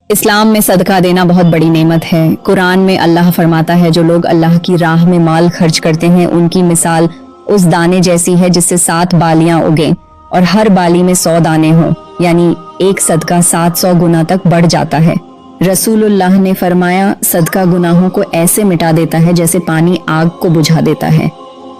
इस्लाम में सदका देना बहुत बड़ी नेमत है। कुरान में अल्लाह फरमाता है, जो लोग अल्लाह की राह में माल खर्च करते हैं उनकी मिसाल उस दाने जैसी है जिससे 7 बालियां उगें और हर बाली में 100 दाने हों, यानी एक सदका 700 गुना तक बढ़ जाता है। रसूलुल्लाह ने फरमाया, सदका गुनाहों को ऐसे मिटा देता है जैसे पानी आग को बुझा देता है।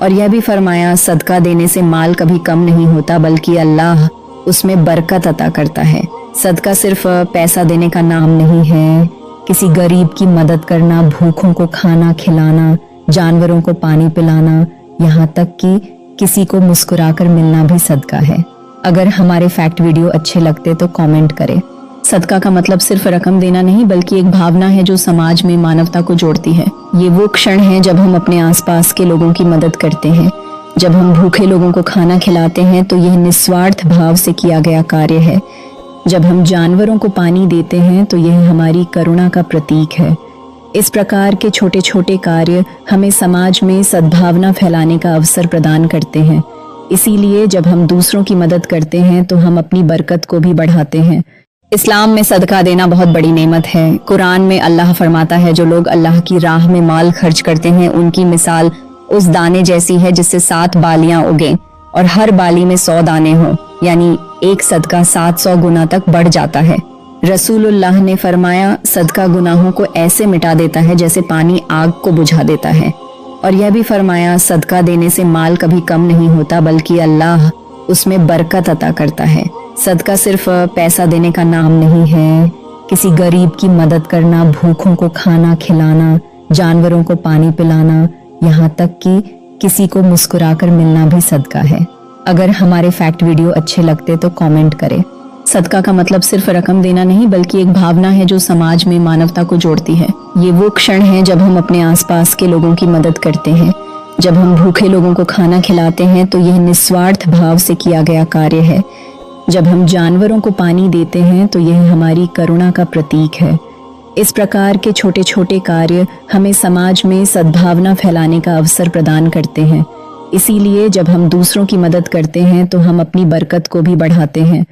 और यह भी फरमाया, सदका देने से माल कभी कम नहीं होता बल्कि अल्लाह उसमें बरकत अता करता है। सदका सिर्फ पैसा देने का नाम नहीं है, किसी गरीब की मदद करना, भूखों को खाना खिलाना, जानवरों को पानी पिलाना, यहाँ तक कि किसी को मुस्कुराकर मिलना भी सदका है। अगर हमारे फैक्ट वीडियो अच्छे लगते तो कमेंट करें। सदका का मतलब सिर्फ रकम देना नहीं बल्कि एक भावना है जो समाज में मानवता को जोड़ती है। ये वो क्षण है जब हम अपने आसपास के लोगों की मदद करते हैं। जब हम भूखे लोगों को खाना खिलाते हैं तो यह निस्वार्थ भाव से किया गया कार्य है। जब हम जानवरों को पानी देते हैं तो यह हमारी करुणा का प्रतीक है। इस प्रकार के छोटे छोटे कार्य हमें समाज में सद्भावना फैलाने का अवसर प्रदान करते हैं। इसीलिए जब हम दूसरों की मदद करते हैं तो हम अपनी बरकत को भी बढ़ाते हैं। इस्लाम में सदका देना बहुत बड़ी नेमत है। कुरान में अल्लाह फरमाता है, जो लोग अल्लाह की राह में माल खर्च करते हैं उनकी मिसाल उस दाने जैसी है जिससे 7 बालियां उगें और हर बाली में 100 दाने हों, यानी एक सदका 700 गुना तक बढ़ जाता है। रसूलुल्लाह ने फरमाया, सदका गुनाहों को ऐसे मिटा देता है जैसे पानी आग को बुझा देता है। और यह भी फरमाया, सदका देने से माल कभी कम नहीं होता बल्कि अल्लाह उसमें बरकत अता करता है। सदका सिर्फ पैसा देने का नाम नहीं है, किसी गरीब की मदद करना, भूखों को खाना खिलाना, जानवरों को पानी पिलाना, यहाँ तक कि किसी को मुस्कुराकर मिलना भी सदका है। अगर हमारे फैक्ट वीडियो अच्छे लगते तो कमेंट करें। सदका का मतलब सिर्फ रकम देना नहीं बल्कि एक भावना है जो समाज में मानवता को जोड़ती है। ये वो क्षण है जब हम अपने आसपास के लोगों की मदद करते हैं। जब हम भूखे लोगों को खाना खिलाते हैं तो यह निस्वार्थ भाव से किया गया कार्य है। जब हम जानवरों को पानी देते हैं तो यह हमारी करुणा का प्रतीक है। इस प्रकार के छोटे छोटे कार्य हमें समाज में सद्भावना फैलाने का अवसर प्रदान करते हैं। इसीलिए जब हम दूसरों की मदद करते हैं तो हम अपनी बरकत को भी बढ़ाते हैं।